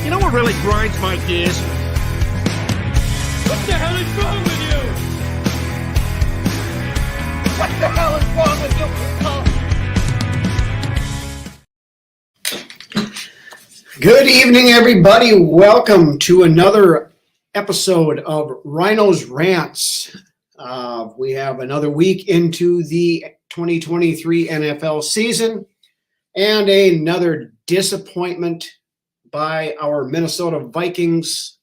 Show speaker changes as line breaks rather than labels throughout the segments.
You know what really grinds my gears?
What the hell is wrong with you?
What the hell is wrong with you? Good evening, everybody. Welcome to another episode of Ryno's Rants. We have another week into the 2023 NFL season and another disappointment by our Minnesota Vikings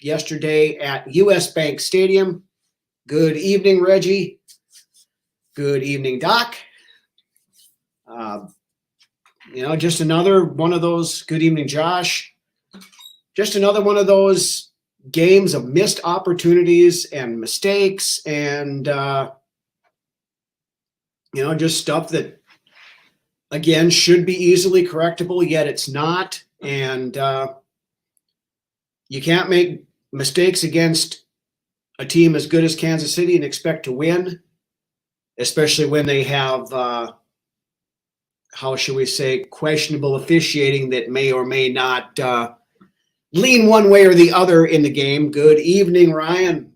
yesterday at US Bank Stadium. Good evening, Reggie. Good evening, Doc. Just another one of those, good evening, Josh. Just another one of those games of missed opportunities and mistakes and, just stuff that, again, should be easily correctable, yet it's not. And you can't make mistakes against a team as good as Kansas City and expect to win, especially when they have, questionable officiating that may or may not lean one way or the other in the game. Good evening, Ryan.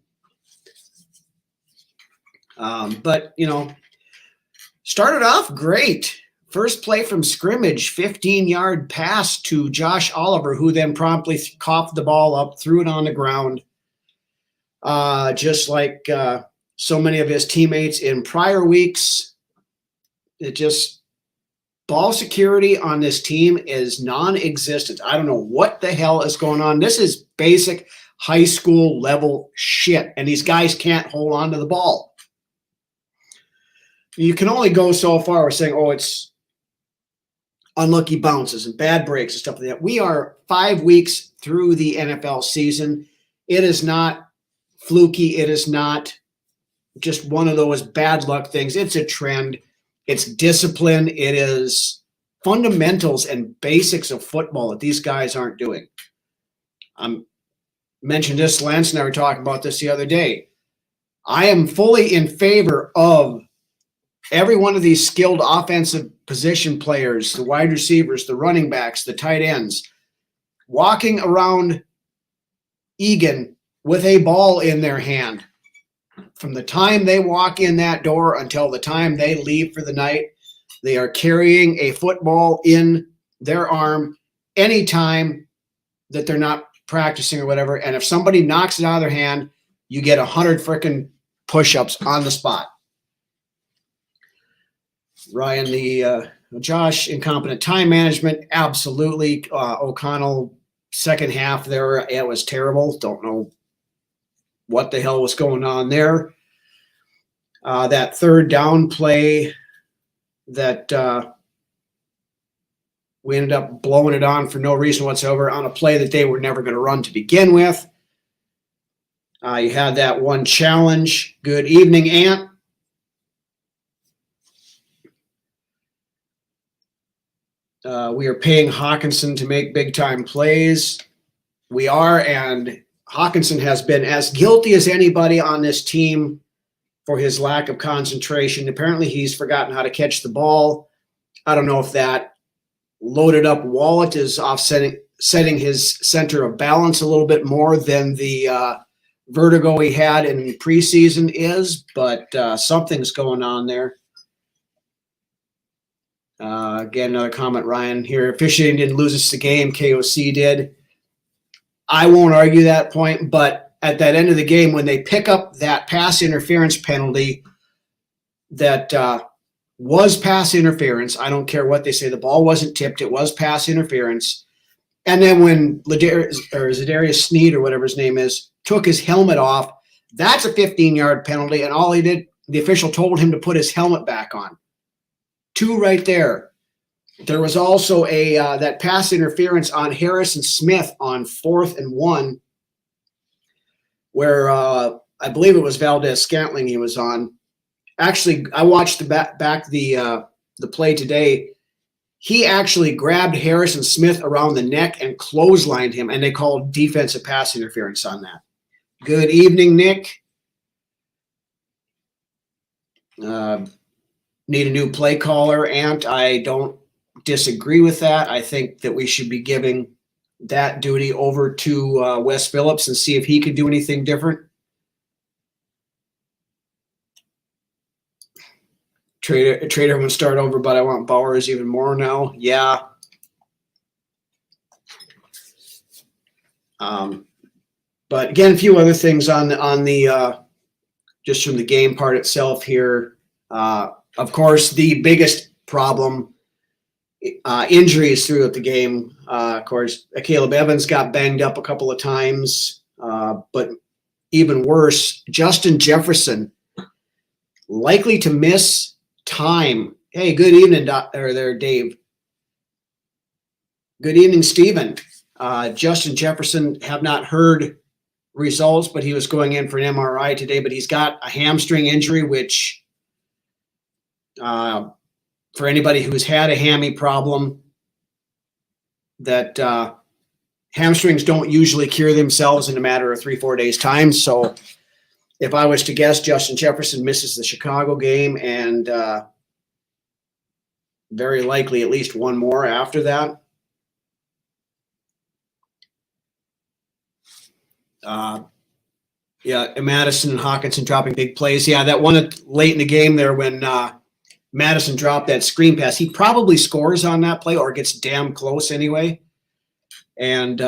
Started off great. First play from scrimmage, 15-yard pass to Josh Oliver, who then promptly coughed the ball up, threw it on the ground, just like so many of his teammates in prior weeks. Ball security on this team is non-existent. I don't know what the hell is going on. This is basic high school level shit, and these guys can't hold on to the ball. You can only go so far with saying, it's unlucky bounces and bad breaks and stuff like that. We are 5 weeks through the NFL season. It is not fluky. It is not just one of those bad luck things. It's a trend. It's discipline. It is fundamentals and basics of football that these guys aren't doing. Mentioned this, Lance and I were talking about this the other day. I am fully in favor of every one of these skilled offensive position players, the wide receivers, the running backs, the tight ends, walking around Egan with a ball in their hand. From the time they walk in that door until the time they leave for the night, they are carrying a football in their arm anytime that they're not practicing or whatever. And if somebody knocks it out of their hand, you get 100 freaking push-ups on the spot. Ryan, Josh, incompetent time management, absolutely. O'Connell, second half there, it was terrible. Don't know what the hell was going on there. That third down play that we ended up blowing it on for no reason whatsoever on a play that they were never going to run to begin with. You had that one challenge. Good evening, Ant. We are paying Hawkinson to make big-time plays. We are, and Hawkinson has been as guilty as anybody on this team for his lack of concentration. Apparently, he's forgotten how to catch the ball. I don't know if that loaded-up wallet is setting his center of balance a little bit more than the vertigo he had in preseason is, but something's going on there. Again, another comment, Ryan, here. Officiating didn't lose us the game. KOC did. I won't argue that point, but at that end of the game, when they pick up that pass interference penalty that was pass interference, I don't care what they say. The ball wasn't tipped. It was pass interference. And then when Zadarius Sneed, or whatever his name is, took his helmet off, that's a 15-yard penalty, and all he did, the official told him to put his helmet back on. 2 right there. There was also that pass interference on Harrison Smith on 4th and 1, where I believe it was Valdez Scantling he was on. Actually, I watched the play today. He actually grabbed Harrison Smith around the neck and clotheslined him, and they called defensive pass interference on that. Good evening, Nick. Need a new play caller, Ant. I don't disagree with that. I think that we should be giving that duty over to Wes Phillips and see if he could do anything different. Trader would start over, but I want Bowers even more now. Yeah. But again, a few other things on the just from the game part itself here. Of course, the biggest problem, injuries throughout the game. Of course, Caleb Evans got banged up a couple of times, but even worse, Justin Jefferson likely to miss time. Hey, good evening, Dave. Good evening, Stephen. Justin Jefferson, have not heard results, but he was going in for an MRI today, but he's got a hamstring injury, which for anybody who's had a hammy problem, that hamstrings don't usually cure themselves in a matter of 3-4 days time. So if I was to guess, Justin Jefferson misses the Chicago game and very likely at least one more after that. Yeah, Madison and Hawkinson dropping big plays. Yeah, that one late in the game there when Madison dropped that screen pass. He probably scores on that play or gets damn close anyway. And,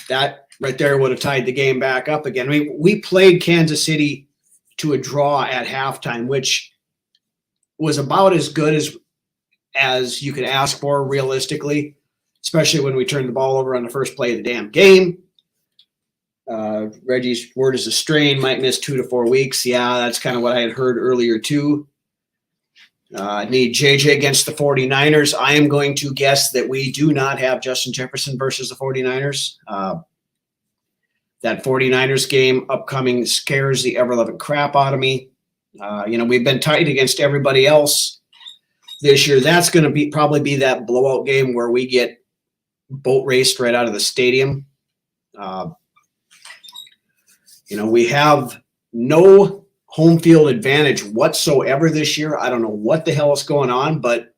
that right there would have tied the game back up again. I mean, we played Kansas City to a draw at halftime, which was about as good as you could ask for realistically, especially when we turned the ball over on the first play of the damn game. Reggie's word is a strain, might miss 2 to 4 weeks. Yeah, that's kind of what I had heard earlier too. Need JJ against the 49ers. I am going to guess that we do not have Justin Jefferson versus the 49ers. That 49ers game upcoming scares the ever-loving crap out of me. We've been tight against everybody else this year. That's going to probably be that blowout game where we get boat raced right out of the stadium. We have no home field advantage whatsoever this year. I don't know what the hell is going on, but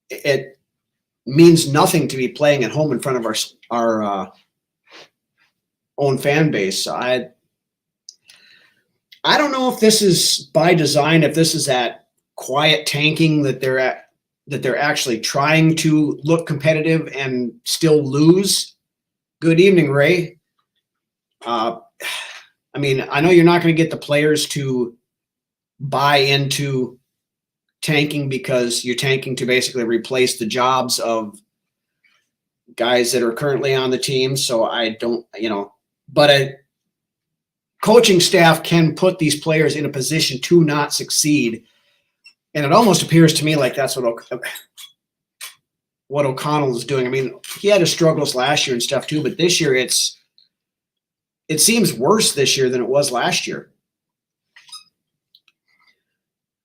it means nothing to be playing at home in front of our own fan base. I don't know if this is by design, if this is that quiet tanking that they're actually trying to look competitive and still lose. Good evening, Ray. I know you're not going to get the players to buy into tanking because you're tanking to basically replace the jobs of guys that are currently on the team. So I don't, but a coaching staff can put these players in a position to not succeed. And it almost appears to me like that's what O'Connell is doing. I mean, he had his struggles last year and stuff too, but this year it seems worse this year than it was last year.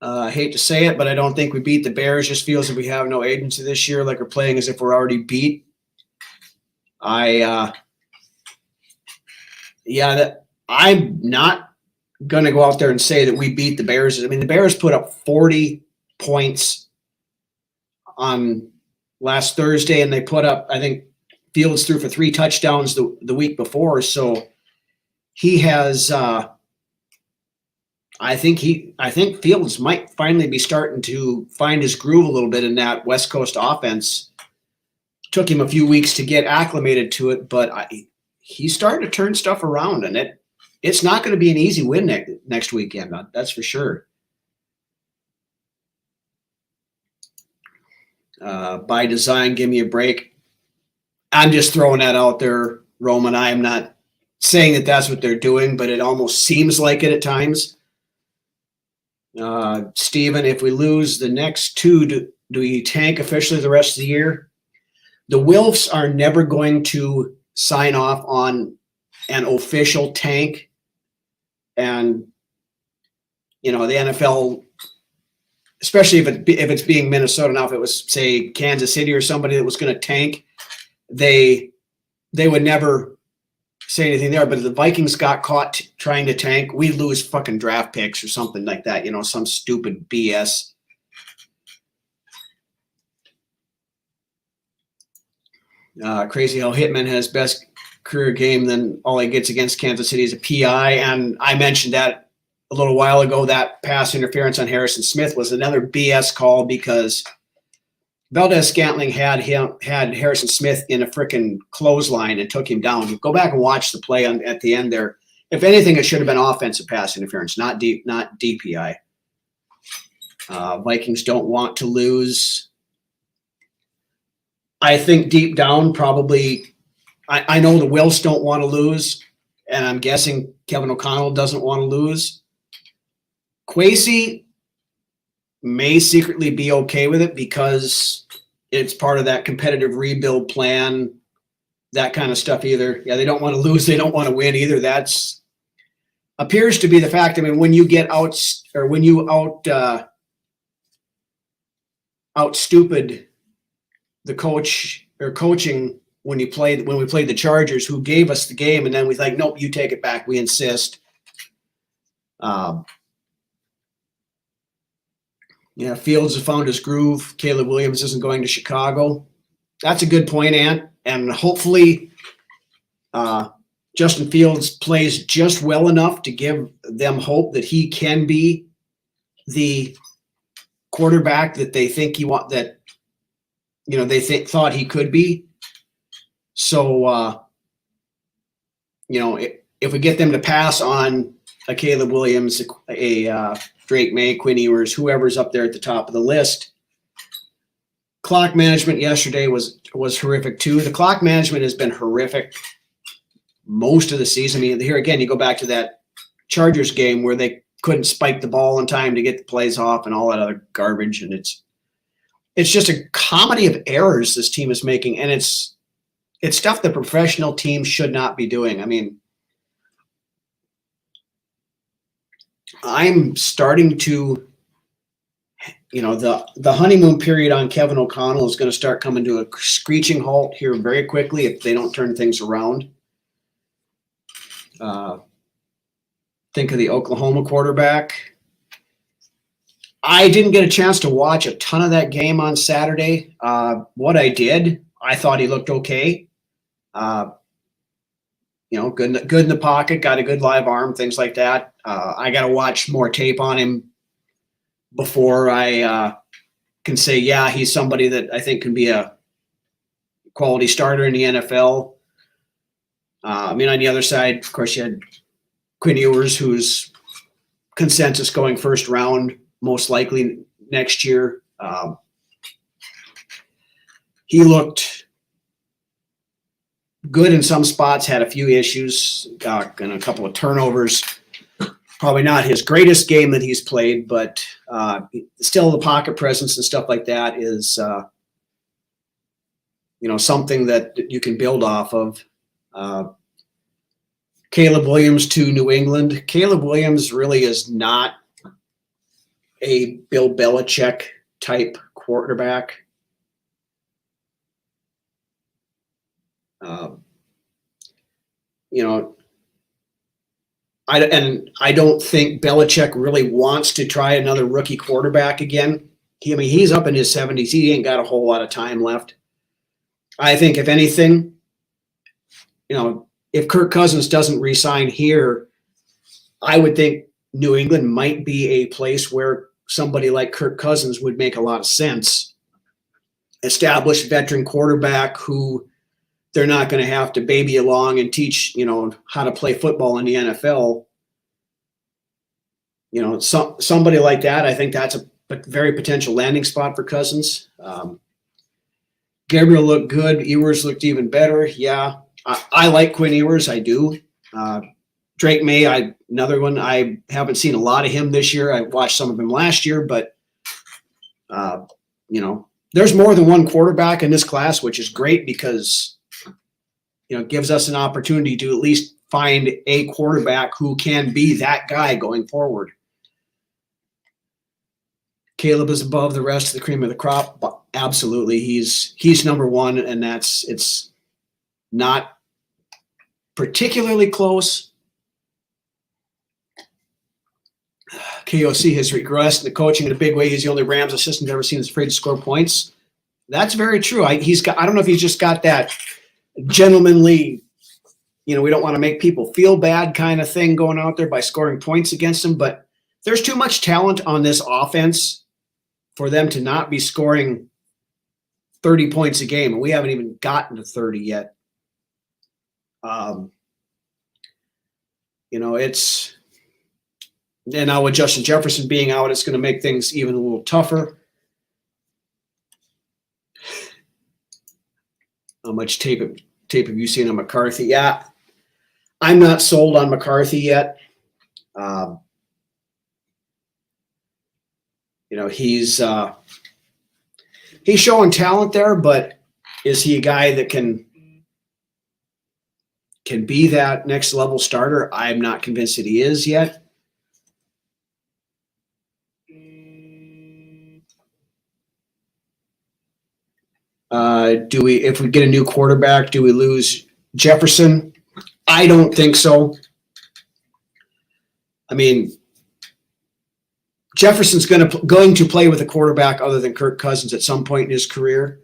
I hate to say it, but I don't think we beat the Bears. Just feels like we have no agency this year, like we're playing as if we're already beat. I'm not going to go out there and say that we beat the Bears. I mean, the Bears put up 40 points on last Thursday, and they put up, I think, Fields threw for 3 touchdowns the week before. So he has, I think Fields might finally be starting to find his groove a little bit in that West Coast offense. Took him a few weeks to get acclimated to it, but he's starting to turn stuff around, and it's not going to be an easy win next weekend. That's for sure. By design, give me a break. I'm just throwing that out there, Roman. I am not saying that that's what they're doing, but it almost seems like it at times. Steven, if we lose the next 2, do we tank officially the rest of the year? The Wilfs are never going to sign off on an official tank. And, the NFL, especially if it's being Minnesota, now if it was, say, Kansas City or somebody that was going to tank, they would never say anything there. But if the Vikings got caught trying to tank, we'd lose fucking draft picks or something like that, some stupid BS. Crazy how Hitman has best career game, then all he gets against Kansas City is a PI. And I mentioned that a little while ago, that pass interference on Harrison Smith was another BS call because Valdez-Scantling had Harrison Smith in a freaking clothesline and took him down. You go back and watch the play at the end there. If anything, it should have been offensive pass interference, not DPI. Vikings don't want to lose. I think deep down, probably, I know the Wills don't want to lose, and I'm guessing Kevin O'Connell doesn't want to lose. Kwesi may secretly be okay with it because it's part of that competitive rebuild plan, that kind of stuff either. Yeah, they don't want to lose. They don't want to win either. That's appears to be the fact. I mean, when you get out or when you out stupid the coach or coaching when we played the Chargers, who gave us the game, and then we like, nope, you take it back. We insist. Yeah, Fields has found his groove. Caleb Williams isn't going to Chicago. That's a good point, Ant. And hopefully Justin Fields plays just well enough to give them hope that he can be the quarterback that they think thought he could be. So, if we get them to pass on a Caleb Williams, a Drake May, Quinn Ewers, whoever's up there at the top of the list. Clock management yesterday was horrific too. The clock management has been horrific most of the season. I mean, here again, you go back to that Chargers game where they couldn't spike the ball in time to get the plays off and all that other garbage. And it's just a comedy of errors this team is making. And it's stuff that professional teams should not be doing. I mean, I'm starting to, the honeymoon period on Kevin O'Connell is going to start coming to a screeching halt here very quickly if they don't turn things around. Think of the Oklahoma quarterback. I didn't get a chance to watch a ton of that game on Saturday. What I did, I thought he looked okay. Good in the pocket, got a good live arm, things like that. I got to watch more tape on him before I can say, yeah, he's somebody that I think can be a quality starter in the NFL. On the other side, of course, you had Quinn Ewers, who's consensus going first round, most likely next year. He looked good in some spots, had a few issues, and a couple of turnovers. Probably not his greatest game that he's played, but still the pocket presence and stuff like that is, something that you can build off of. Caleb Williams to New England. Caleb Williams really is not a Bill Belichick type quarterback. I don't think Belichick really wants to try another rookie quarterback again. He's up in his 70s. He ain't got a whole lot of time left. I think if anything, if Kirk Cousins doesn't re-sign here, I would think New England might be a place where somebody like Kirk Cousins would make a lot of sense. Established veteran quarterback who they're not going to have to baby along and teach, how to play football in the NFL. Somebody like that, I think that's a very potential landing spot for Cousins. Gabriel looked good. Ewers looked even better. Yeah, I like Quinn Ewers. I do. Drake May, another one. I haven't seen a lot of him this year. I watched some of him last year, but, there's more than one quarterback in this class, which is great because it gives us an opportunity to at least find a quarterback who can be that guy going forward. Caleb is above the rest of the cream of the crop, but absolutely he's number one, and it's not particularly close. KOC has regressed in the coaching in a big way. He's the only Rams assistant I've ever seen that's afraid to score points. That's very true. I don't know if he's just got that gentlemanly, we don't want to make people feel bad kind of thing going out there by scoring points against them, but there's too much talent on this offense for them to not be scoring 30 points a game, and we haven't even gotten to 30 yet. It's – and now with Justin Jefferson being out, it's going to make things even a little tougher. How much tape have you seen on McCarthy? Yeah, I'm not sold on McCarthy yet. He's showing talent there, but is he a guy that can be that next level starter? I'm not convinced that he is yet. If we get a new quarterback, do we lose Jefferson? I don't think so. I mean, Jefferson's going to play with a quarterback other than Kirk Cousins at some point in his career,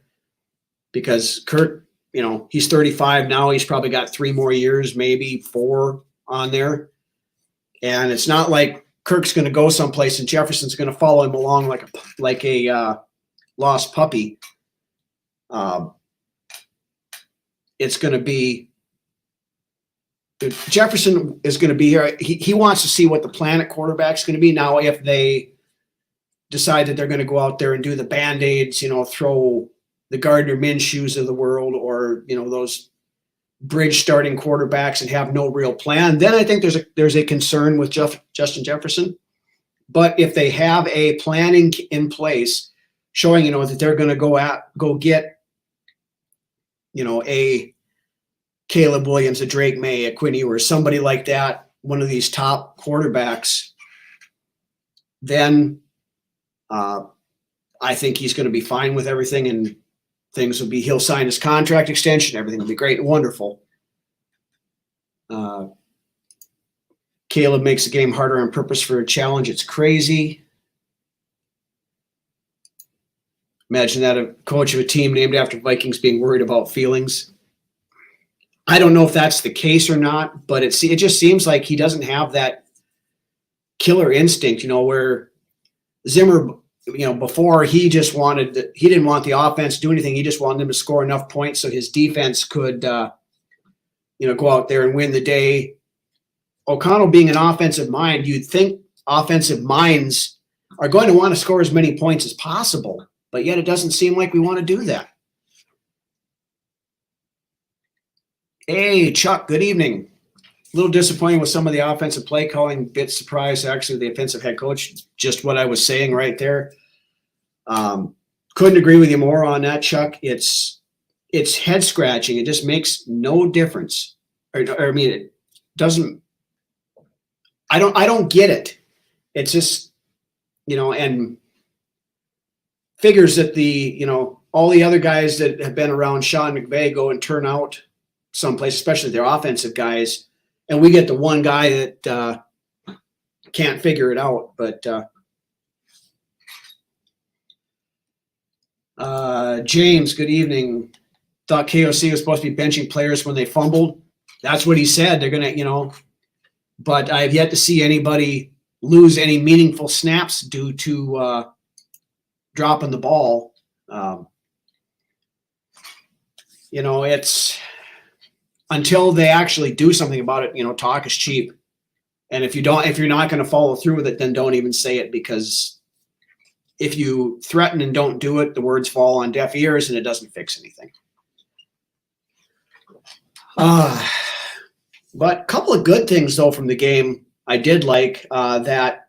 because Kirk, he's 35 now. He's probably got 3 more years, maybe 4 on there. And it's not like Kirk's going to go someplace and Jefferson's going to follow him along like a lost puppy. It's going to be Jefferson is going to be here. He wants to see what the plan at quarterback's going to be. Now, if they decide that they're going to go out there and do the Band-Aids, throw the Gardner Minshew's of the world, or, those bridge starting quarterbacks and have no real plan, then I think there's a concern with Justin Jefferson. But if they have a planning in place showing, that they're going to go get, a Caleb Williams, a Drake May, a Quinn Ewers, somebody like that, one of these top quarterbacks, then I think he's going to be fine with everything, and things will be, he'll sign his contract extension. Everything will be great and wonderful. Caleb makes the game harder on purpose for a challenge. It's crazy. Imagine that, a coach of a team named after Vikings being worried about feelings. I don't know if that's the case or not, but it just seems like he doesn't have that killer instinct, where Zimmer, before he didn't want the offense to do anything. He just wanted them to score enough points so his defense could, go out there and win the day. O'Connell being an offensive mind, you'd think offensive minds are going to want to score as many points as possible, but yet it doesn't seem like we want to do that. Hey, Chuck, good evening. A little disappointing with some of the offensive play calling, bit surprised actually the offensive head coach, just what I was saying right there. Couldn't agree with you more on that, Chuck. It's head scratching. It just makes no difference. It doesn't. I don't get it. It's just, and figures that all the other guys that have been around Sean McVay go and turn out someplace, especially their offensive guys, and we get the one guy that can't figure it out. But James, good evening. Thought KOC was supposed to be benching players when they fumbled. That's what he said. They're going to, but I've yet to see anybody lose any meaningful snaps due to dropping the ball. It's until they actually do something about it, talk is cheap. And if you're not going to follow through with it, then don't even say it, because if you threaten and don't do it, the words fall on deaf ears and it doesn't fix anything. But a couple of good things, though, from the game. I did like that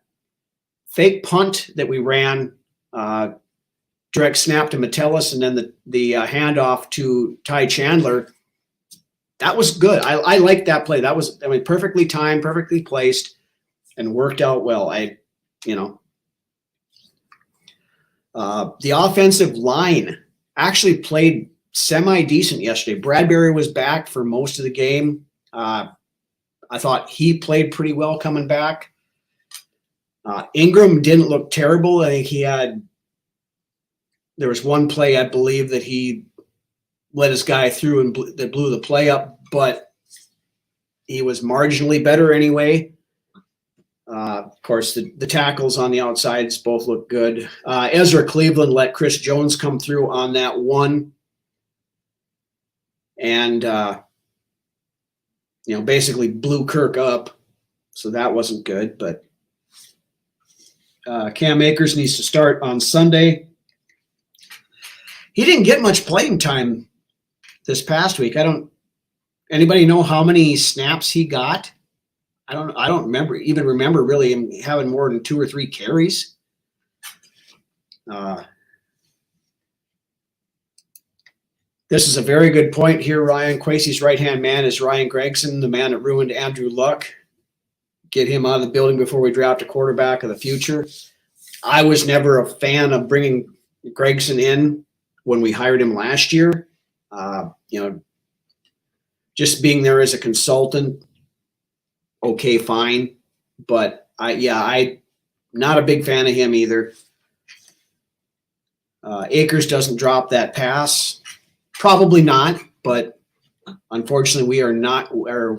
fake punt that we ran, direct snap to Metellus, and then the handoff to Ty Chandler. That was good. I liked that play. That was, perfectly timed, perfectly placed, and worked out well. The offensive line actually played semi-decent yesterday. Bradbury was back for most of the game. I thought he played pretty well coming back. Ingram didn't look terrible. I think he had, There was one play, I believe, that he let his guy through and that blew the play up, but he was marginally better anyway. Of course, the tackles on the outsides both look good. Ezra Cleveland let Chris Jones come through on that one. And, basically blew Kirk up. So that wasn't good. But Cam Akers needs to start on Sunday. He didn't get much playing time this past week. Anybody know how many snaps he got? I don't remember really him having more than 2 or 3 carries. This is a very good point here, Ryan. Kwesi's right-hand man is Ryan Gregson, the man that ruined Andrew Luck. Get him out of the building before we draft a quarterback of the future. I was never a fan of bringing Gregson in when we hired him last year. Just being there as a consultant, okay, fine. But I'm not a big fan of him either. Akers doesn't drop that pass. Probably not, but unfortunately we are not, or,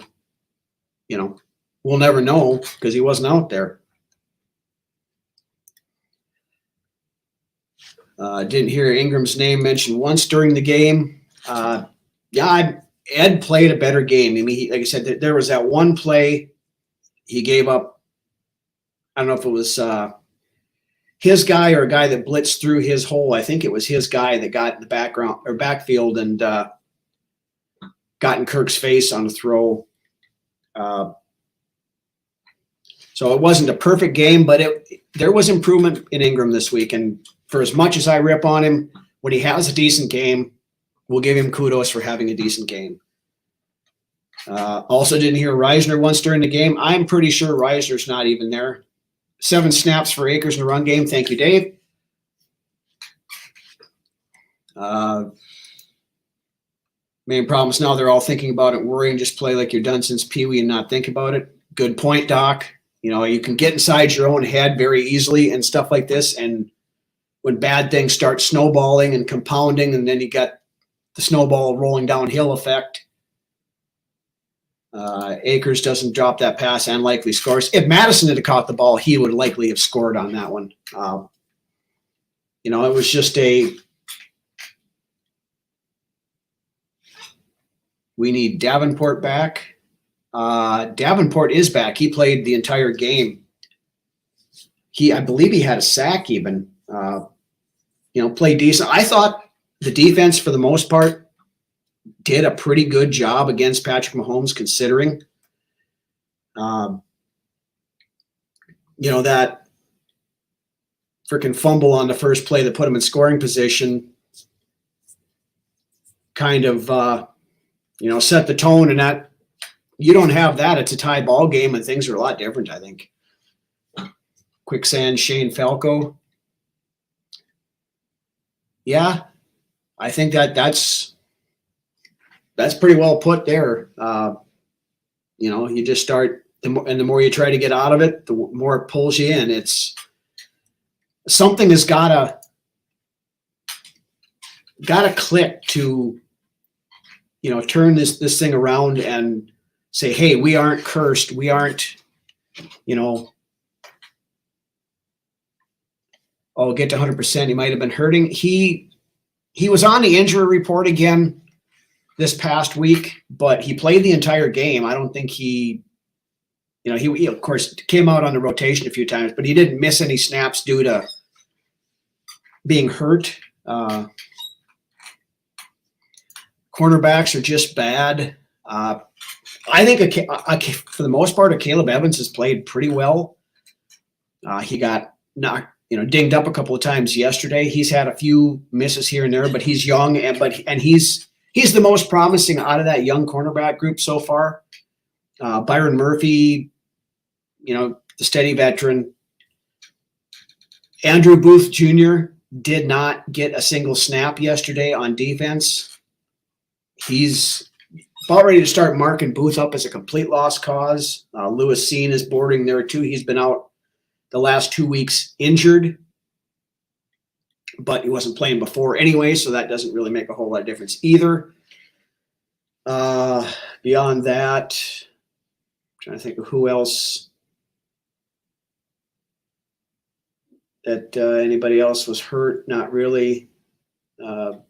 we'll never know because he wasn't out there. Didn't hear Ingram's name mentioned once during the game. Ed played a better game. I mean, like I said, there was that one play he gave up. I don't know if it was his guy or a guy that blitzed through his hole. I think it was his guy that got in the background or backfield and got in Kirk's face on the throw. So it wasn't a perfect game, but there was improvement in Ingram this week. And for as much as I rip on him, when he has a decent game, we'll give him kudos for having a decent game. Also didn't hear Reisner once during the game. I'm pretty sure Reisner's not even there. 7 snaps for Akers in the run game. Thank you, Dave. Main problem is now they're all thinking about it, worrying, just play like you're done since Pee Wee and not think about it. Good point, Doc. You can get inside your own head very easily and stuff like this. And when bad things start snowballing and compounding, and then you got the snowball rolling downhill effect. Akers doesn't drop that pass and likely scores. If Madison had caught the ball, he would likely have scored on that one. It was just we need Davenport back. Davenport is back. He played the entire game. I believe he had a sack even. Played decent. I thought the defense, for the most part, did a pretty good job against Patrick Mahomes, considering, that freaking fumble on the first play that put him in scoring position kind of, set the tone. And that you don't have that. It's a tie ball game and things are a lot different, I think. Quicksand, Shane Falco. Yeah, I think that's pretty well put there. You just start, and the more you try to get out of it, the more it pulls you in. It's something has gotta click to, turn this thing around and say, hey, we aren't cursed. We aren't, get to 100%. He might have been hurting. He was on the injury report again this past week, but he played the entire game. I don't think he of course came out on the rotation a few times, but he didn't miss any snaps due to being hurt. Cornerbacks are just bad. I think for the most part, Caleb Evans has played pretty well. He got knocked, dinged up a couple of times yesterday. He's had a few misses here and there, but he's young and he's the most promising out of that young cornerback group so far. Byron Murphy, the steady veteran. Andrew Booth Jr. did not get a single snap yesterday on defense. He's about ready to start marking Booth up as a complete lost cause. Lewis Seen is boarding there too. He's been out the last 2 weeks injured. but he wasn't playing before anyway, so that doesn't really make a whole lot of difference either. Beyond that, I'm trying to think of who else that anybody else was hurt. Not really. We'll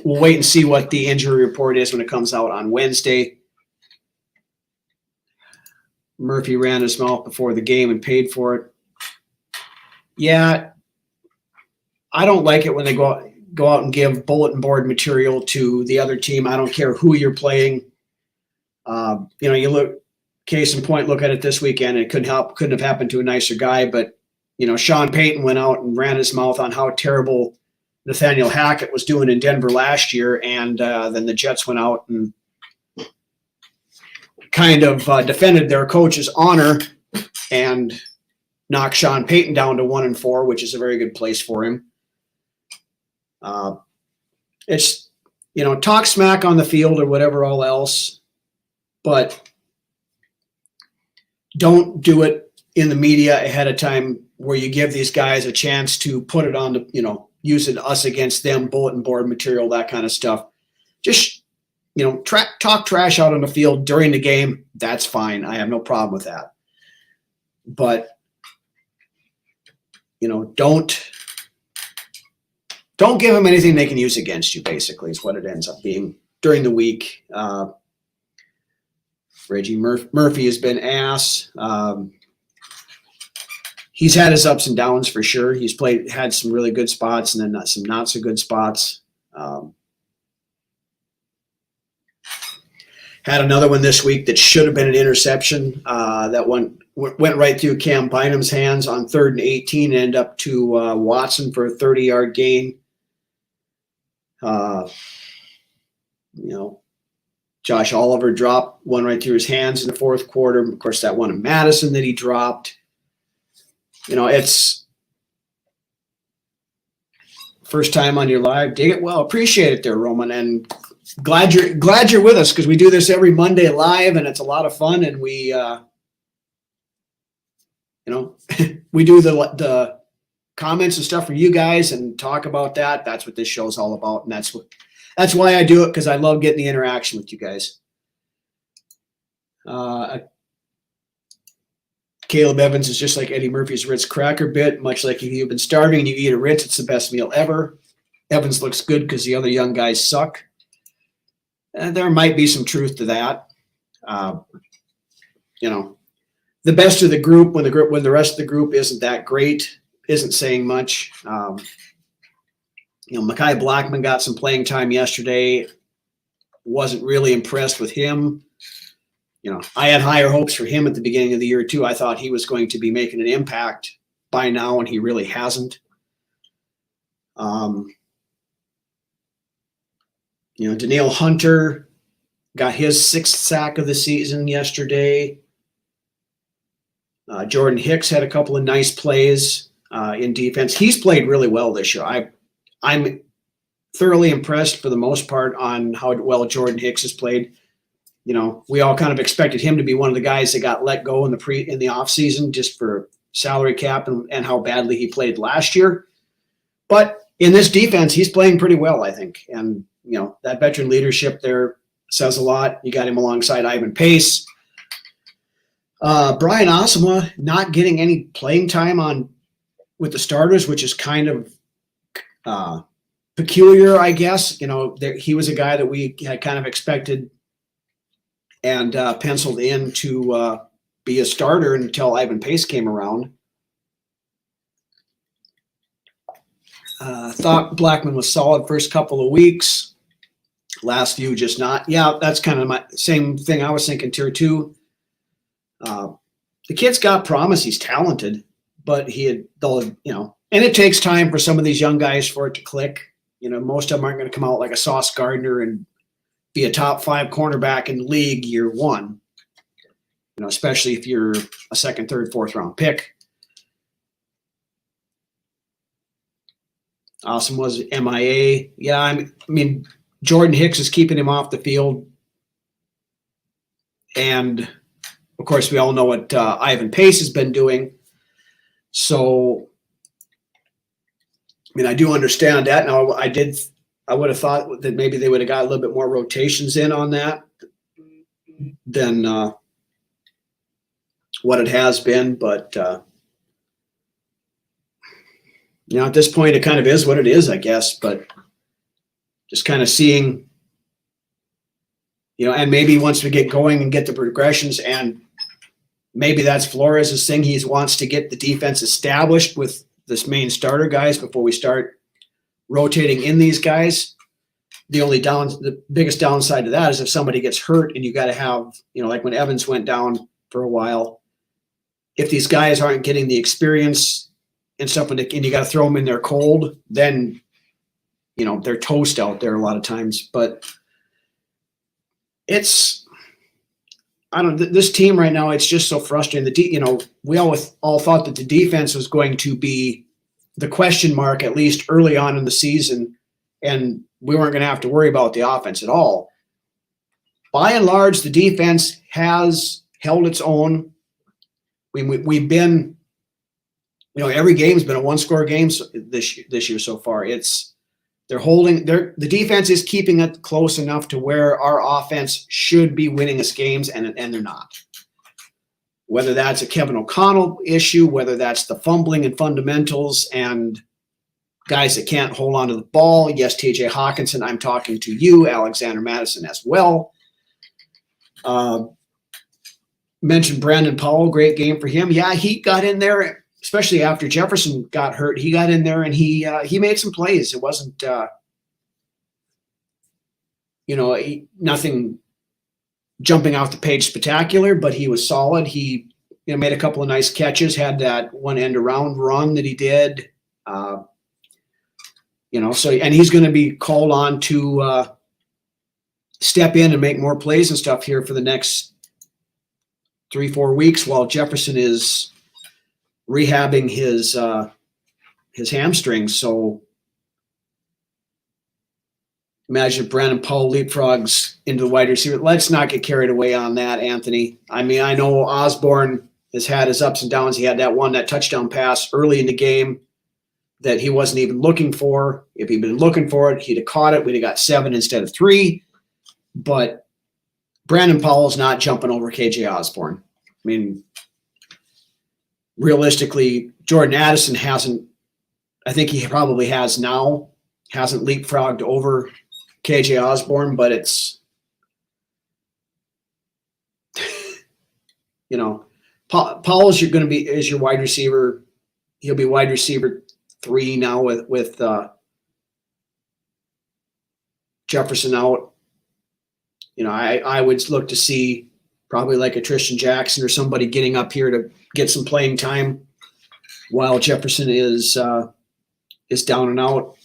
wait and see what the injury report is when it comes out on Wednesday. Murphy ran his mouth before the game and paid for it. Yeah, I don't like it when they go out and give bulletin board material to the other team. I don't care who you're playing. You look, case in point, look at it this weekend. It couldn't have happened to a nicer guy, but Sean Payton went out and ran his mouth on how terrible Nathaniel Hackett was doing in Denver last year, and then the Jets went out and kind of defended their coach's honor and knocked Sean Payton down to 1-4, which is a very good place for him. It's talk smack on the field or whatever all else, but don't do it in the media ahead of time where you give these guys a chance to put it on the use it us against them, bulletin board material, that kind of stuff. Just, talk trash out on the field during the game. That's fine. I have no problem with that. But, don't give them anything they can use against you, basically, is what it ends up being during the week. Reggie Murphy has been ass. He's had his ups and downs for sure. He's had some really good spots and then some not so good spots. Had another one this week that should have been an interception. That one went right through Cam Bynum's hands on 3rd and 18 and ended up to Watson for a 30-yard gain. Josh Oliver dropped one right through his hands in the fourth quarter. Of course, that one in Madison that he dropped. It's first time on your live. Dig it well. Appreciate it there, Roman, and glad you're with us because we do this every Monday live, and it's a lot of fun. And we, we do the comments and stuff for you guys and talk about that. That's what this show's all about, and that's why I do it, because I love getting the interaction with you guys. Caleb Evans is just like Eddie Murphy's Ritz cracker bit. Much like if you've been starving and you eat a Ritz, it's the best meal ever. Evans looks good because the other young guys suck. And there might be some truth to that. The best of the group when the rest of the group isn't that great, isn't saying much. Mekhi Blackman got some playing time yesterday. Wasn't really impressed with him. I had higher hopes for him at the beginning of the year too. I thought he was going to be making an impact by now, and he really hasn't. Danielle Hunter got his 6th sack of the season yesterday. Jordan Hicks had a couple of nice plays in defense. He's played really well this year. I'm thoroughly impressed for the most part on how well Jordan Hicks has played. We all kind of expected him to be one of the guys that got let go in the offseason just for salary cap and how badly he played last year. But in this defense, he's playing pretty well, I think. And, that veteran leadership there says a lot. You got him alongside Ivan Pace. Brian Osama not getting any playing time with the starters, which is kind of peculiar, I guess. He was a guy that we had kind of expected and penciled in to be a starter until Ivan Pace came around. Thought Blackman was solid first couple of weeks. Last few just not. Yeah, that's kind of my same thing I was thinking tier 2. The kid's got promise. He's talented, but and it takes time for some of these young guys for it to click. Most of them aren't going to come out like a Sauce Gardner and be a top 5 cornerback in the league year 1, especially if you're a 2nd, 3rd, 4th round pick. Awesome was MIA. Yeah, I mean, Jordan Hicks is keeping him off the field. And, of course, we all know what Ivan Pace has been doing. So, mean, I do understand that. Now, I would have thought that maybe they would have got a little bit more rotations in on that than what it has been. But, at this point, it kind of is what it is, I guess. But just kind of seeing, and maybe once we get going and get the progressions, and maybe that's Flores' thing. He wants to get the defense established with this main starter guys before we start rotating in these guys. The biggest downside to that is if somebody gets hurt and you got to have, like when Evans went down for a while, if these guys aren't getting the experience and stuff, and you got to throw them in there cold, then, they're toast out there a lot of times. But it's, I don't know, this team right now, it's just so frustrating. We all thought that the defense was going to be the question mark, at least early on in the season, and we weren't going to have to worry about the offense at all. By and large, the defense has held its own. We've been, every game's been a one-score game this year so far. The defense is keeping it close enough to where our offense should be winning us games, and they're not. Whether that's a Kevin O'Connell issue, whether that's the fumbling and fundamentals and guys that can't hold on to the ball. Yes, TJ Hawkinson, I'm talking to you, Alexander Madison as well. Mentioned Brandon Powell, great game for him. Yeah, he got in there, especially after Jefferson got hurt. He got in there and he made some plays. It wasn't, nothing jumping off the page spectacular, but he was solid. He made a couple of nice catches, had that one end around run that he did. And he's going to be called on to step in and make more plays and stuff here for the next 3-4 weeks while Jefferson is rehabbing his hamstrings. So imagine if Brandon Powell leapfrogs into the wide receiver. Let's not get carried away on that, Anthony. I mean, I know Osborne has had his ups and downs. He had that touchdown pass early in the game that he wasn't even looking for. If he'd been looking for it, he'd have caught it. We'd have got 7 instead of 3. But Brandon Powell's not jumping over KJ Osborne. I mean, realistically, Jordan Addison hasn't, I think he probably has now, hasn't leapfrogged over KJ Osborne, but it's, Powell is your wide receiver. He'll be wide receiver 3 now with Jefferson out. I would look to see probably like a Tristan Jackson or somebody getting up here to get some playing time while Jefferson is down and out.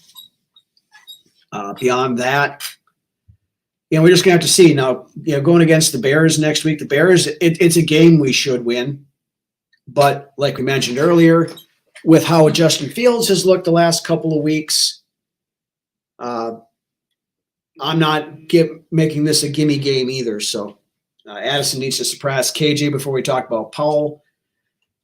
Beyond that, we're just gonna have to see now. Going against the Bears next week. The Bears, it's a game we should win, but like we mentioned earlier, with how Justin Fields has looked the last couple of weeks, I'm not making this a gimme game either. So Addison needs to surpass KJ before we talk about Powell.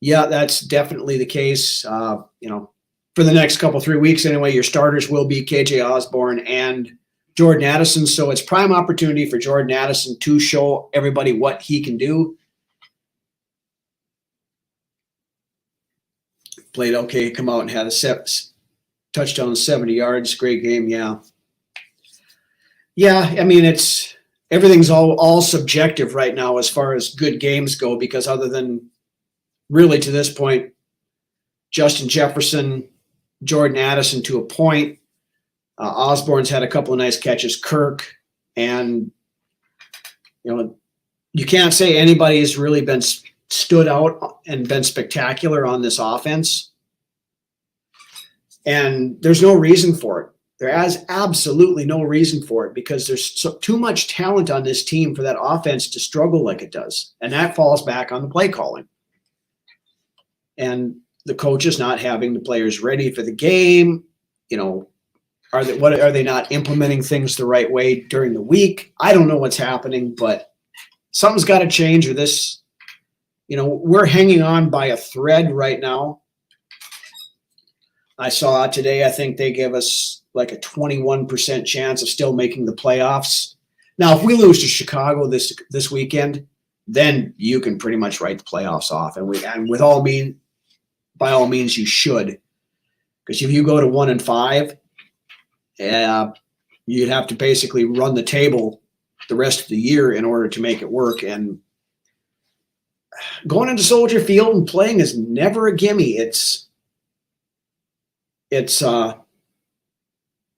Yeah, that's definitely the case. For the next 3 weeks anyway, your starters will be KJ Osborne and Jordan Addison. So it's prime opportunity for Jordan Addison to show everybody what he can do. Played okay, come out and had a touchdown, 70 yards, great game. Yeah, I mean, everything's all subjective right now as far as good games go, because other than really to this point, Justin Jefferson, Jordan Addison to a point, Osborne's had a couple of nice catches, Kirk, and you can't say anybody has really been stood out and been spectacular on this offense, and there's no reason for it. There is absolutely no reason for it because there's too much talent on this team for that offense to struggle like it does. And that falls back on the play calling. And the coach is not having the players ready for the game. Are they not implementing things the right way during the week? I don't know what's happening, but something's got to change or this, we're hanging on by a thread right now. I saw today, I think they give us like a 21% chance of still making the playoffs. Now, if we lose to Chicago this weekend, then you can pretty much write the playoffs off. And by all means, you should. Because if you go to 1-5, you'd have to basically run the table the rest of the year in order to make it work. And going into Soldier Field and playing is never a gimme. It's a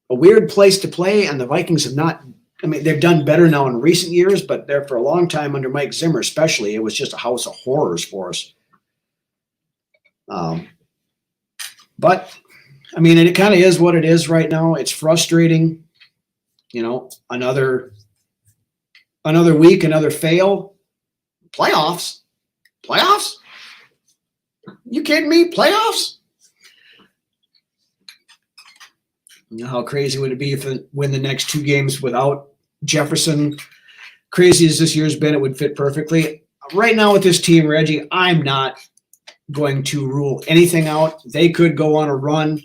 weird place to play, and the Vikings have not. I mean, they've done better now in recent years, but there for a long time under Mike Zimmer, especially, it was just a house of horrors for us. But I mean, it kind of is what it is right now. It's frustrating. Another week, another fail. Playoffs. You kidding me? Playoffs? How crazy would it be if it win the next 2 games without Jefferson? Crazy as this year's been, it would fit perfectly. Right now with this team, Reggie, I'm not going to rule anything out. They could go on a run.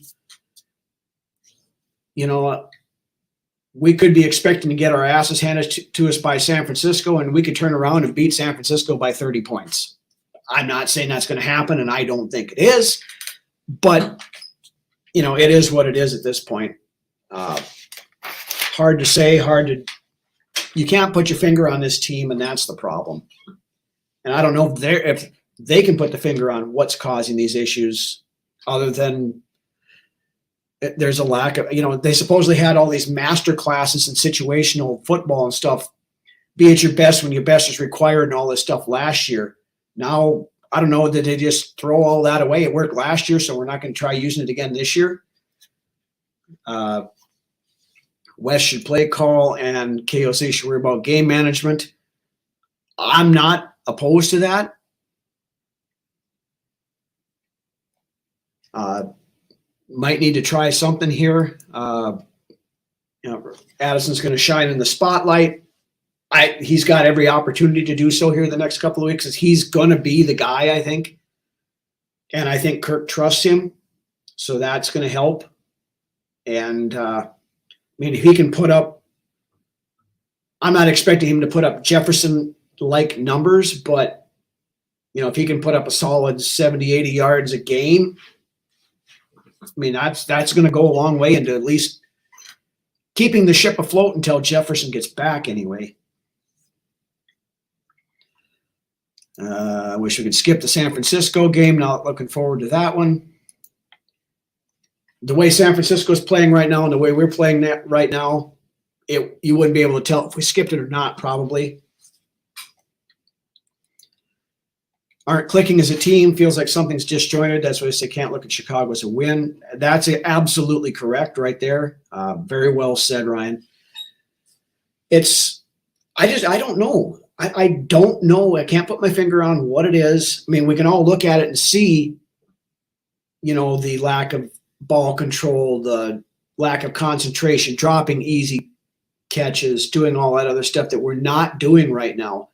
We could be expecting to get our asses handed to us by San Francisco, and we could turn around and beat San Francisco by 30 points. I'm not saying that's going to happen, and I don't think it is. But, it is what it is at this point. Hard to say, you can't put your finger on this team, and that's the problem. And I don't know if they can put the finger on what's causing these issues other than there's a lack of, they supposedly had all these master classes in situational football and stuff. Be at your best when your best is required and all this stuff last year. Now, I don't know, did they just throw all that away? It worked last year, so we're not going to try using it again this year. West should play call and KOC should worry about game management. I'm not opposed to that. Might need to try something here. Addison's going to shine in the spotlight. He's got every opportunity to do so here the next couple of weeks, because he's going to be the guy, I think. And I think Kirk trusts him, so that's going to help. And, if he can put up – I'm not expecting him to put up Jefferson-like numbers, but, if he can put up a solid 70, 80 yards a game – that's going to go a long way into at least keeping the ship afloat until Jefferson gets back anyway. I wish we could skip the San Francisco game. Not looking forward to that one. The way San Francisco is playing right now and the way we're playing that right now, you wouldn't be able to tell if we skipped it or not, probably. Aren't clicking as a team. Feels like something's disjointed. That's why I say can't look at Chicago as a win. That's absolutely correct right there. Very well said, Ryan. I don't know. I don't know. I can't put my finger on what it is. We can all look at it and see, the lack of ball control, the lack of concentration, dropping easy catches, doing all that other stuff that we're not doing right now.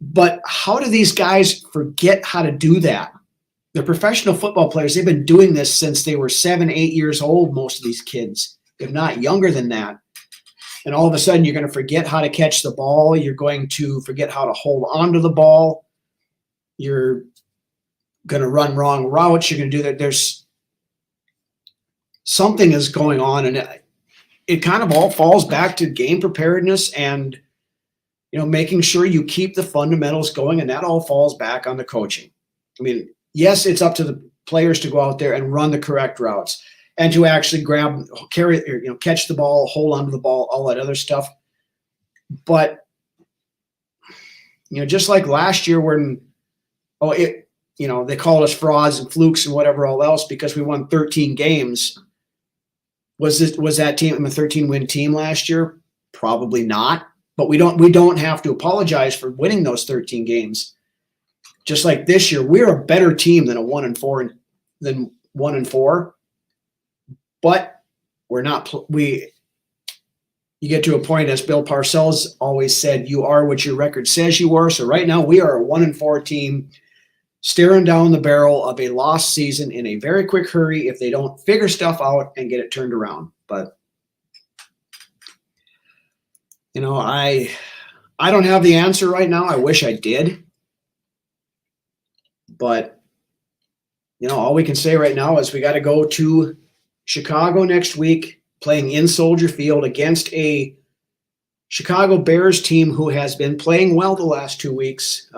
But how do these guys forget how to do that? They're professional football players. They've been doing this since they were 7, 8 years old, most of these kids, if not younger than that. And all of a sudden, you're going to forget how to catch the ball. You're going to forget how to hold onto the ball. You're going to run wrong routes. You're going to do that. There's something is going on, and it kind of all falls back to game preparedness and making sure you keep the fundamentals going, and that all falls back on the coaching. Yes, it's up to the players to go out there and run the correct routes and to actually catch the ball, hold onto the ball, all that other stuff. But, just like last year when, they called us frauds and flukes and whatever all else because we won 13 games. Was that team a 13-win team last year? Probably not. But we don't have to apologize for winning those 13 games. Just like this year, we're a better team than 1-4 than 1-4. But we're not. You get to a point, as Bill Parcells always said, you are what your record says you are. So right now we are a 1-4 team, staring down the barrel of a lost season in a very quick hurry if they don't figure stuff out and get it turned around. But, I don't have the answer right now. I wish I did. But, all we can say right now is we got to go to Chicago next week, playing in Soldier Field against a Chicago Bears team who has been playing well the last 2 weeks.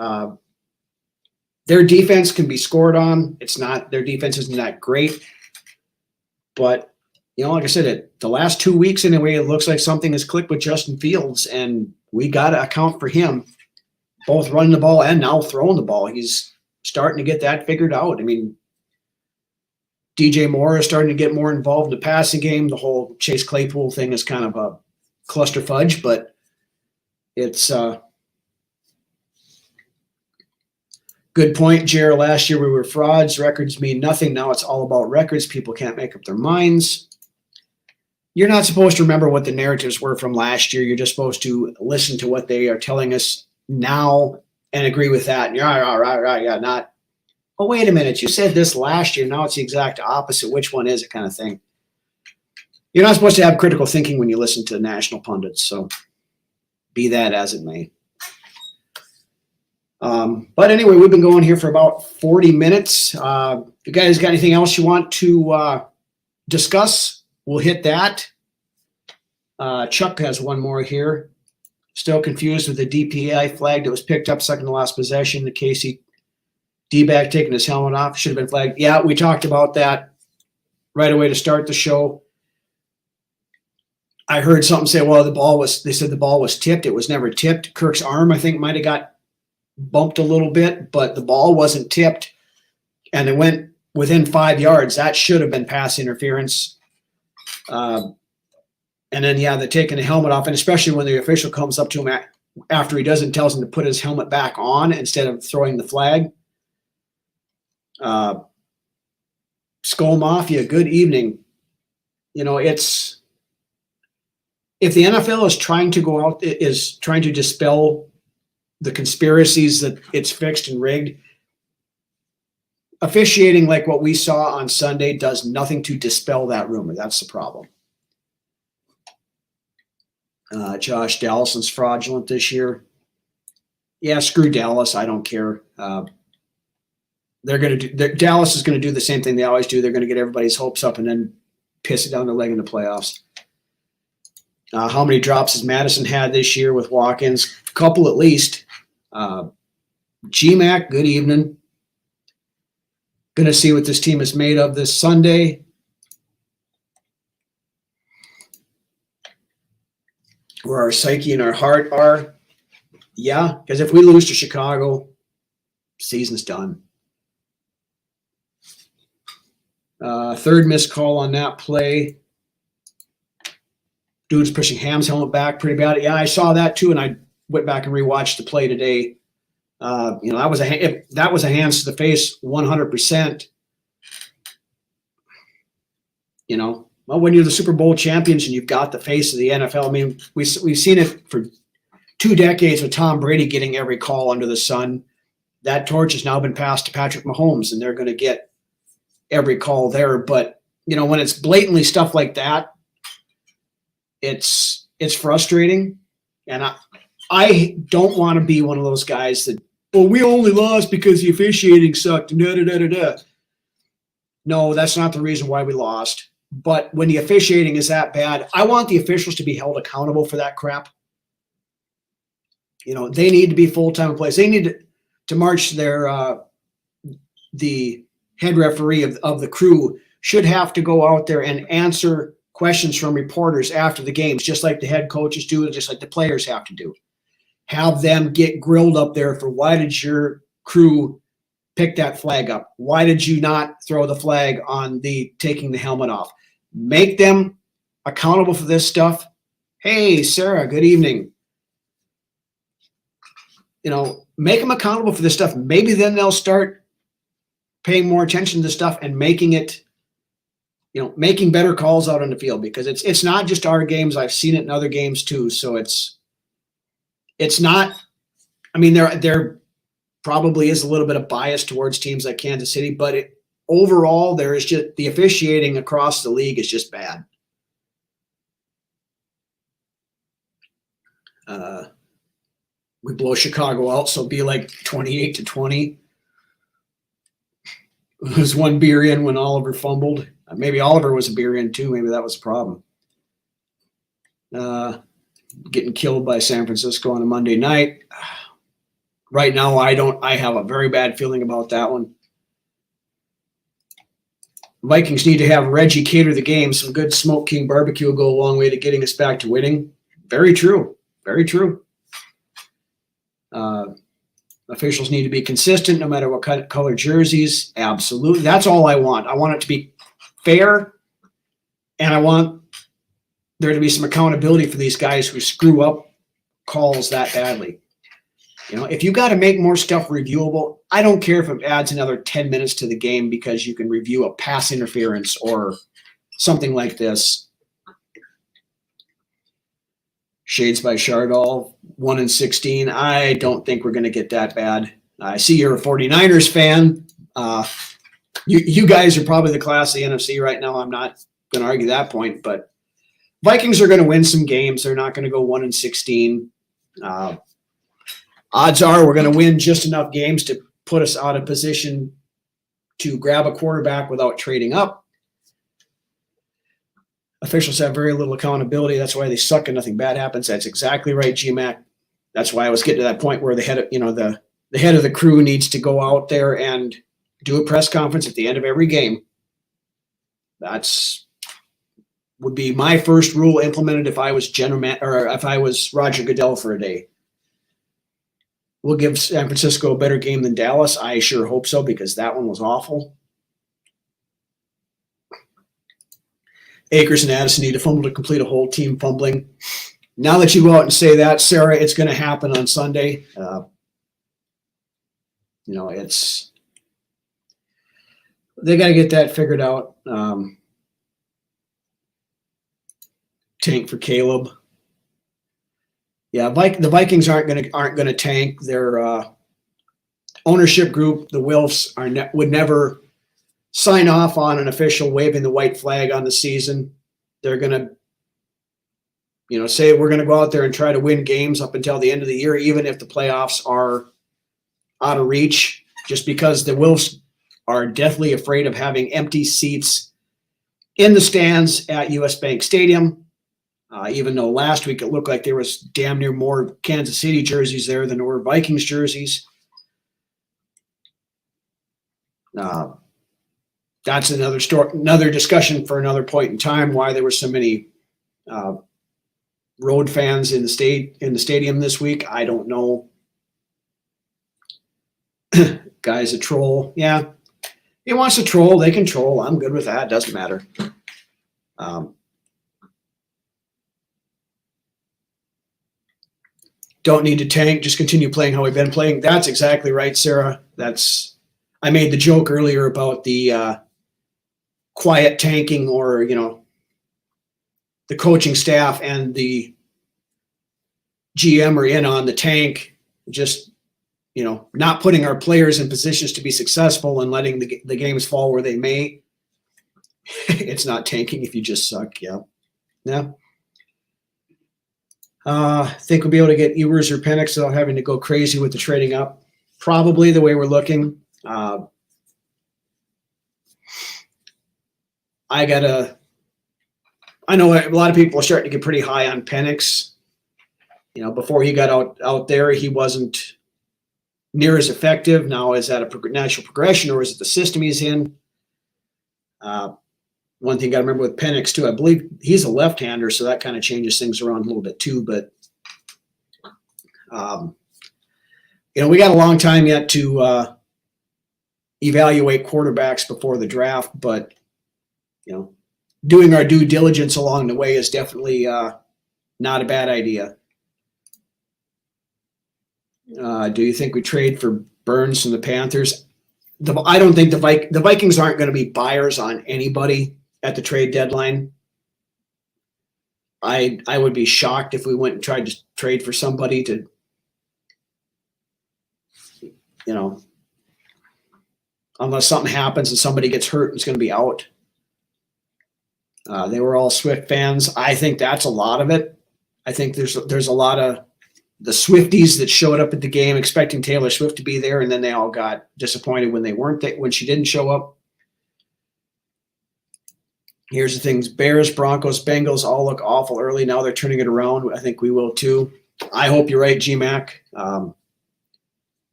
Their defense can be scored on. Their defense isn't that great. But, like I said, the last 2 weeks anyway, it looks like something has clicked with Justin Fields, and we got to account for him, both running the ball and now throwing the ball. He's starting to get that figured out. I mean, DJ Moore is starting to get more involved in the passing game. The whole Chase Claypool thing is kind of a cluster fudge, but it's good point, Jared. Last year we were frauds. Records mean nothing. Now it's all about records. People can't make up their minds. You're not supposed to remember what the narratives were from last year. You're just supposed to listen to what they are telling us now and agree with that. And yeah, not, oh, wait a minute, you said this last year. Now it's the exact opposite. Which one is it, kind of thing? You're not supposed to have critical thinking when you listen to national pundits. So be that as it may. But anyway, we've been going here for about 40 minutes. If you guys got anything else you want to discuss, we'll hit that. Chuck has one more here. Still confused with the DPI flag that was picked up second to last possession. The Casey D-back taking his helmet off. Should have been flagged. Yeah, we talked about that right away to start the show. I heard something say, well, they said the ball was tipped. It was never tipped. Kirk's arm, I think, might have got bumped a little bit, but the ball wasn't tipped, and it went within 5 yards. That should have been pass interference. And then, they're taking the helmet off, and especially when the official comes up to him after he does it and tells him to put his helmet back on instead of throwing the flag. Skull Mafia, good evening. It's if the NFL is trying to dispel the conspiracies that it's fixed and rigged, officiating like what we saw on Sunday does nothing to dispel that rumor. That's the problem. Josh Dallason's fraudulent this year. Yeah, screw Dallas. I don't care. Dallas is going to do the same thing they always do. They're going to get everybody's hopes up and then piss it down their leg in the playoffs. How many drops has Madison had this year with Watkins? A couple at least. GMAC, good evening. Going to see what this team is made of this Sunday. Where our psyche and our heart are. Yeah, because if we lose to Chicago, season's done. Third missed call on that play. Dude's pushing Ham's helmet back pretty bad. Yeah, I saw that too, and I went back and rewatched the play today. That was a hands to the face, 100%. Well, when you're the Super Bowl champions and you've got the face of the NFL, I mean, we've seen it for 2 decades with Tom Brady getting every call under the sun. That torch has now been passed to Patrick Mahomes, and they're going to get every call there. But when it's blatantly stuff like that, it's frustrating, and I don't want to be one of those guys that, well, we only lost because the officiating sucked. No, that's not the reason why we lost. But when the officiating is that bad, I want the officials to be held accountable for that crap. They need to be full-time employees. They need to march their the head referee of the crew should have to go out there and answer questions from reporters after the games, just like the head coaches do and just like the players have to do. Have them get grilled up there for why did your crew pick that flag up? Why did you not throw the flag on the taking the helmet off? Make them accountable for this stuff. Hey, Sarah, good evening. Make them accountable for this stuff. Maybe then they'll start paying more attention to this stuff and making it, making better calls out on the field, because it's not just our games. I've seen it in other games too. So it's not, I mean, they're probably is a little bit of bias towards teams like Kansas City, but overall, there is just the officiating across the league is just bad. We blow Chicago out, so it'll be like 28-20. It was one beer in when Oliver fumbled. Maybe Oliver was a beer in too. Maybe that was the problem. Getting killed by San Francisco on a Monday night. Right now, I have a very bad feeling about that one. Vikings need to have Reggie cater the game. Some good Smoke King barbecue will go a long way to getting us back to winning. Very true. Very true. Officials need to be consistent no matter what kind of color jerseys. Absolutely. That's all I want. I want it to be fair, and I want there to be some accountability for these guys who screw up calls that badly. If you got to make more stuff reviewable, I don't care if it adds another 10 minutes to the game because you can review a pass interference or something like this. Shades by Chardall, 1-16. I don't think we're going to get that bad. I see you're a 49ers fan. You guys are probably the class of the NFC right now. I'm not going to argue that point, but Vikings are going to win some games. They're not going to go 1-16. Odds are we're going to win just enough games to put us out of position to grab a quarterback without trading up. Officials have very little accountability. That's why they suck and nothing bad happens. That's exactly right, GMAC. That's why I was getting to that point where the head of the crew needs to go out there and do a press conference at the end of every game. Would be my first rule implemented if I was if I was Roger Goodell for a day. We'll give San Francisco a better game than Dallas. I sure hope so, because that one was awful. Akers and Addison need to fumble to complete a whole team fumbling. Now that you go out and say that, Sarah, it's going to happen on Sunday. They got to get that figured out. Tank for Caleb. Yeah, the Vikings aren't going to tank. Their ownership group, the Wilfs, would never sign off on an official waving the white flag on the season. They're going to, say we're going to go out there and try to win games up until the end of the year, even if the playoffs are out of reach, just because the Wilfs are deathly afraid of having empty seats in the stands at US Bank Stadium. Even though last week it looked like there was damn near more Kansas City jerseys there than there were Vikings jerseys. That's another story, another discussion for another point in time, why there were so many road fans in the stadium this week. I don't know. Guy's a troll. Yeah. He wants to troll. They can troll. I'm good with that. Doesn't matter. Don't need to tank. Just continue playing how we've been playing. That's exactly right, Sarah. I made the joke earlier about the quiet tanking, or, the coaching staff and the GM are in on the tank, just, not putting our players in positions to be successful and letting the games fall where they may. It's not tanking if you just suck. Yeah. Yeah. Think we'll be able to get Ewers or Penix without having to go crazy with the trading up. Probably the way we're looking. I know a lot of people are starting to get pretty high on Penix. Before he got out there, he wasn't near as effective. Now, is that a natural progression, or is it the system he's in? One thing you got to remember with Penix too, I believe he's a left-hander, so that kind of changes things around a little bit too. But we got a long time yet to evaluate quarterbacks before the draft. But doing our due diligence along the way is definitely not a bad idea. Do you think we trade for Burns from the Panthers? I don't think the Vikings aren't going to be buyers on anybody at the trade deadline. I would be shocked if we went and tried to trade for somebody to unless something happens and somebody gets hurt and is going to be out. They were all Swift fans. I think that's a lot of it. I think there's a lot of the Swifties that showed up at the game expecting Taylor Swift to be there, and then they all got disappointed when she didn't show up. Here's the things: Bears, Broncos, Bengals all look awful early. Now they're turning it around. I think we will too. I hope you're right, G-Mac.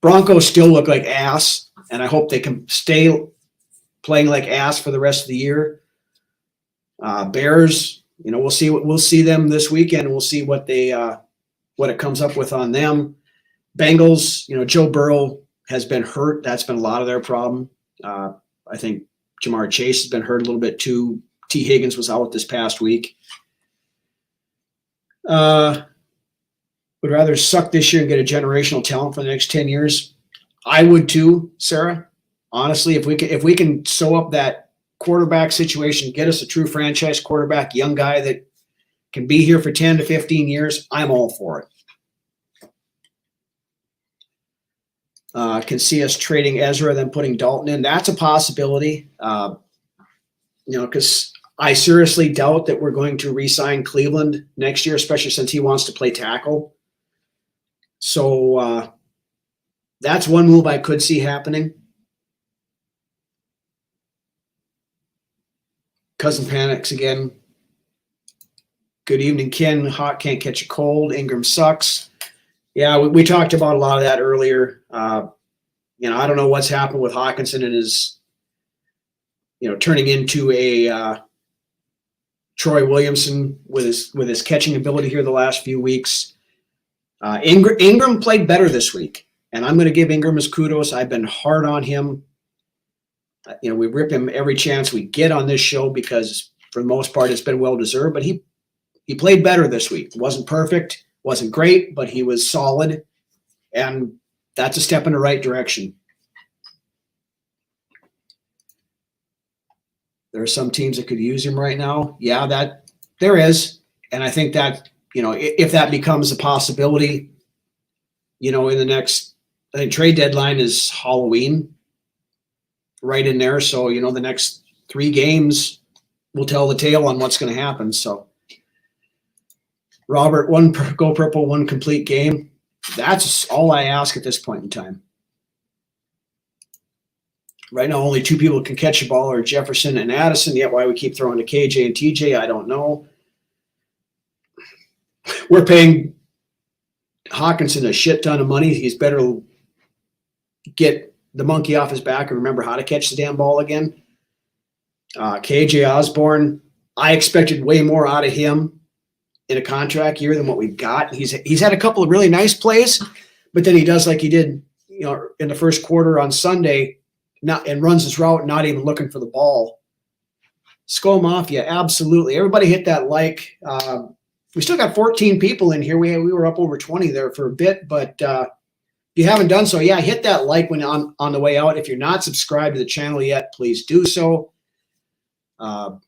Broncos still look like ass, and I hope they can stay playing like ass for the rest of the year. Bears, we'll see them this weekend. We'll see what it comes up with on them. Bengals, Joe Burrow has been hurt. That's been a lot of their problem. I think Jamar Chase has been hurt a little bit too. T. Higgins was out this past week. Would rather suck this year and get a generational talent for the next 10 years. I would too, Sarah. Honestly, if we can sew up that quarterback situation, get us a true franchise quarterback, young guy that can be here for 10 to 15 years, I'm all for it. Can see us trading Ezra, then putting Dalton in. That's a possibility. Because I seriously doubt that we're going to re-sign Cleveland next year, especially since he wants to play tackle. So that's one move I could see happening. Cousin panics again. Good evening, Ken. Hawk can't catch a cold. Ingram sucks. Yeah, we talked about a lot of that earlier. I don't know what's happened with Hawkinson and his, turning into a Troy Williamson with his catching ability here the last few weeks. Ingram played better this week, and I'm going to give Ingram his kudos. I've been hard on him. We rip him every chance we get on this show because for the most part it's been well-deserved, but he played better this week. It wasn't perfect, wasn't great, but he was solid, and that's a step in the right direction. There are some teams that could use him right now. Yeah, that there is. And I think that, if that becomes a possibility, in the next, I think trade deadline is Halloween right in there. So, the next 3 games will tell the tale on what's going to happen. So Robert, 1 go purple, 1 complete game. That's all I ask at this point in time. Right now, only 2 people can catch a ball are Jefferson and Addison. Yet why we keep throwing to KJ and TJ, I don't know. We're paying Hawkinson a shit ton of money. He's better get the monkey off his back and remember how to catch the damn ball again. KJ Osborne, I expected way more out of him in a contract year than what we've got. He's had a couple of really nice plays, but then he does like he did, in the first quarter on Sunday. And runs his route, not even looking for the ball. Skull Mafia, absolutely. Everybody hit that like. We still got 14 people in here. We were up over 20 there for a bit, but if you haven't done so, yeah, hit that like when on the way out. If you're not subscribed to the channel yet, please do so. Munt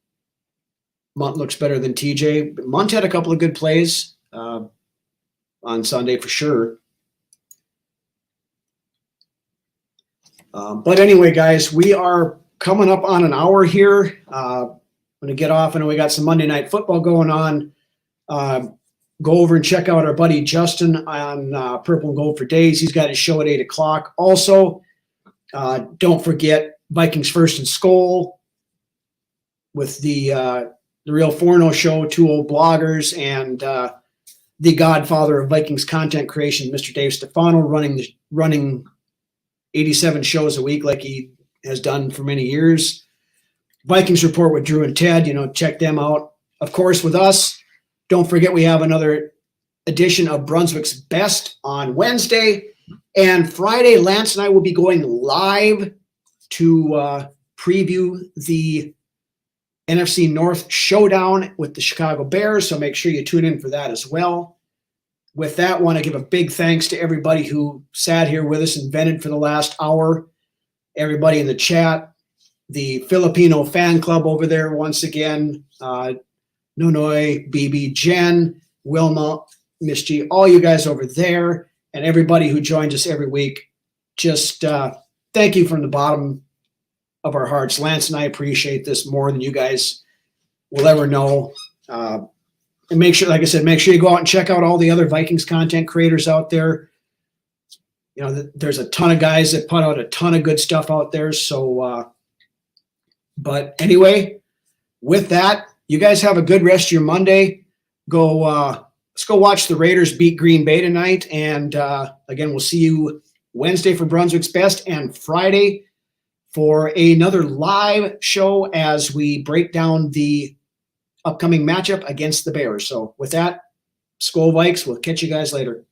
looks better than TJ. Munt had a couple of good plays on Sunday for sure. But anyway, guys, we are coming up on an hour here. I'm going to get off. I know we got some Monday Night Football going on. Go over and check out our buddy Justin on Purple and Gold for Days. He's got his show at 8 o'clock. Also, don't forget Vikings First and Skol with the Real Forno Show, 2 old bloggers, and the godfather of Vikings content creation, Mr. Dave Stefano, running 87 shows a week like he has done for many years. Vikings Report with Drew and Ted, check them out. Of course, with us, don't forget we have another edition of Brunswick's Best on Wednesday. And Friday, Lance and I will be going live to preview the NFC North showdown with the Chicago Bears. So make sure you tune in for that as well. With that, I want to give a big thanks to everybody who sat here with us and vented for the last hour. Everybody in the chat, the Filipino fan club over there once again, Nonoy, BB, Jen, Wilma, Miss G, all you guys over there, and everybody who joins us every week. just thank you from the bottom of our hearts. Lance and I appreciate this more than you guys will ever know. And make sure, like I said, make sure you go out and check out all the other Vikings content creators out there. You know, there's a ton of guys that put out a ton of good stuff out there. So, but anyway, with that, you guys have a good rest of your Monday. Let's go watch the Raiders beat Green Bay tonight. And again, we'll see you Wednesday for Brunswick's Best and Friday for another live show as we break down the upcoming matchup against the Bears. So with that, Skol Vikes, we'll catch you guys later.